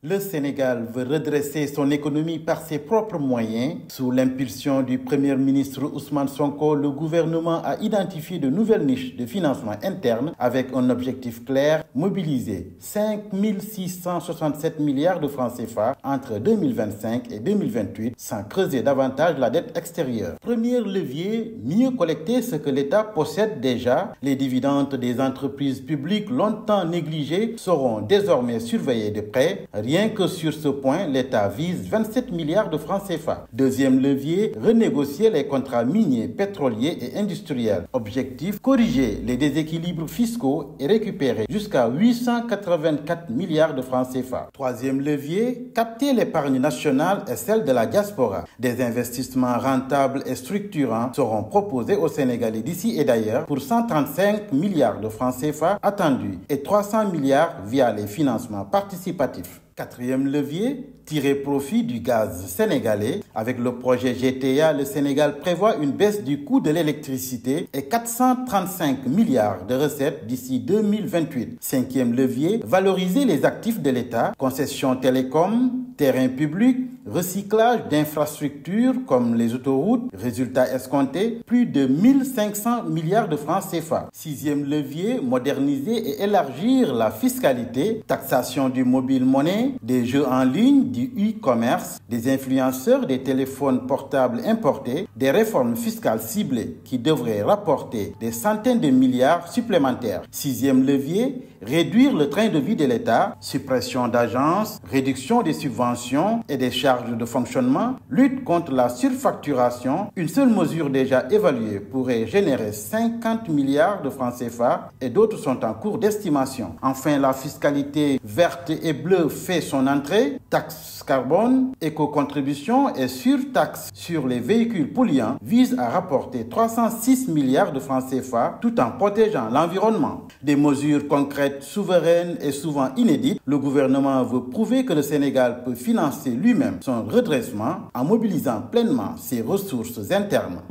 Le Sénégal veut redresser son économie par ses propres moyens. Sous l'impulsion du Premier ministre Ousmane Sonko, le gouvernement a identifié de nouvelles niches de financement interne avec un objectif clair, mobiliser 5 667 milliards de francs CFA entre 2025 et 2028 sans creuser davantage la dette extérieure. Premier levier, mieux collecter ce que l'État possède déjà. Les dividendes des entreprises publiques longtemps négligées seront désormais surveillés de près. Rien que sur ce point, l'État vise 27 milliards de francs CFA. Deuxième levier, renégocier les contrats miniers, pétroliers et industriels. Objectif, corriger les déséquilibres fiscaux et récupérer jusqu'à 884 milliards de francs CFA. Troisième levier, capter l'épargne nationale et celle de la diaspora. Des investissements rentables et structurants seront proposés aux Sénégalais d'ici et d'ailleurs pour 135 milliards de francs CFA attendus et 300 milliards via les financements participatifs. Quatrième levier, tirer profit du gaz sénégalais. Avec le projet GTA, le Sénégal prévoit une baisse du coût de l'électricité et 435 milliards de recettes d'ici 2028. Cinquième levier, valoriser les actifs de l'État, concessions télécom, terrains publics, recyclage d'infrastructures comme les autoroutes. Résultat escompté, plus de 1500 milliards de francs CFA. Sixième levier, moderniser et élargir la fiscalité, taxation du mobile monnaie, des jeux en ligne, du e-commerce, des influenceurs, des téléphones portables importés, des réformes fiscales ciblées qui devraient rapporter des centaines de milliards supplémentaires. Sixième levier, réduire le train de vie de l'État, suppression d'agences, réduction des subventions et des charges de fonctionnement, lutte contre la surfacturation. Une seule mesure déjà évaluée pourrait générer 50 milliards de francs CFA et d'autres sont en cours d'estimation. Enfin, la fiscalité verte et bleue fait son entrée. Taxe carbone, éco-contribution et surtaxe sur les véhicules polluants vise à rapporter 306 milliards de francs CFA tout en protégeant l'environnement. Des mesures concrètes, souveraines et souvent inédites, le gouvernement veut prouver que le Sénégal peut financer lui-même son redressement en mobilisant pleinement ses ressources internes.